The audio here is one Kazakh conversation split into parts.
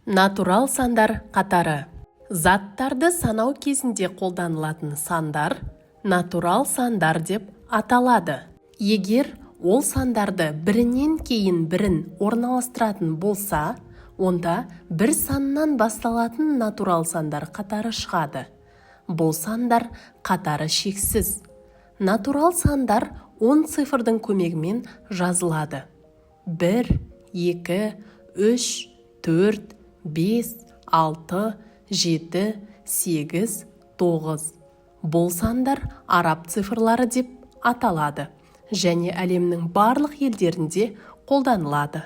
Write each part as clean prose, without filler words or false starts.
Натурал сандар қатары. Заттарды санау кезінде қолданылатын сандар натурал сандар деп аталады. Егер ол сандарды бірінен кейін бірін орналастыратын болса, онда бір саннан басталатын натурал сандар қатары шығады. Бұл сандар қатары шексіз. Натурал сандар 10 цифрдың көмегімен жазылады. 1, 2, 3, 4, 5, 6, 7, 8, 9. Бұл сандар араб цифрлары деп аталады және әлемнің барлық елдерінде қолданылады.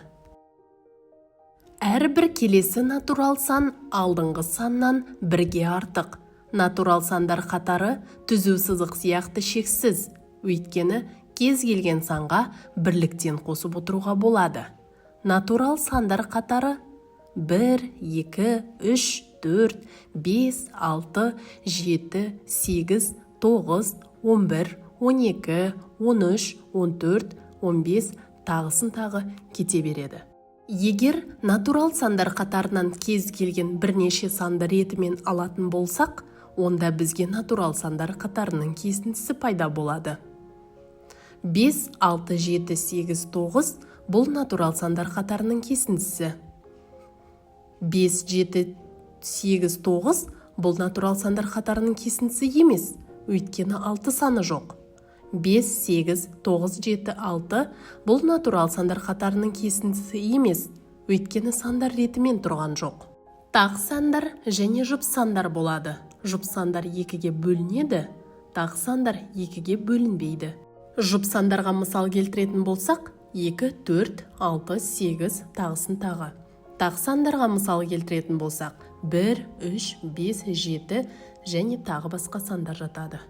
Әрбір келесі натурал сан алдыңғы саннан бірге артық. Натурал сандар қатары түзу сызық сияқты шексіз, өйткені кез келген санға бірліктен қосып отыруға болады. Натурал сандар қатары 1, 2, 3, 4, 5, 6, 7, 8, 9, 11, 12, 13, 14, 15 тағысын тағы кете береді. Егер натурал сандар қатарынан кез келген бірнеше санды ретімен алатын болсақ, онда бізге натурал сандар қатарының кесіндісі пайда болады. 5, 6, 7, 8, 9 бұл натурал сандар қатарының кесіндісі. 5, 7, 8, 9 бұл натурал сандар қатарының кесіндісі емес, өйткені 6 саны жоқ. 5, 8, 9, 7, 6 бұл натурал сандар қатарының кесіндісі емес, өйткені сандар ретімен тұрған жоқ. Тақ сандар және жұп сандар болады. Жұп сандар 2-ге бөлінеді, тақ сандар 2-ге бөлінбейді. Жұп сандарға мысал келтіретін болсақ, 2, 4, 6, 8 тағысын тағы. Тақ сандарға мысал келтіретін болсақ, 1, 3, 5, 7 және тағы басқа сандар жатады.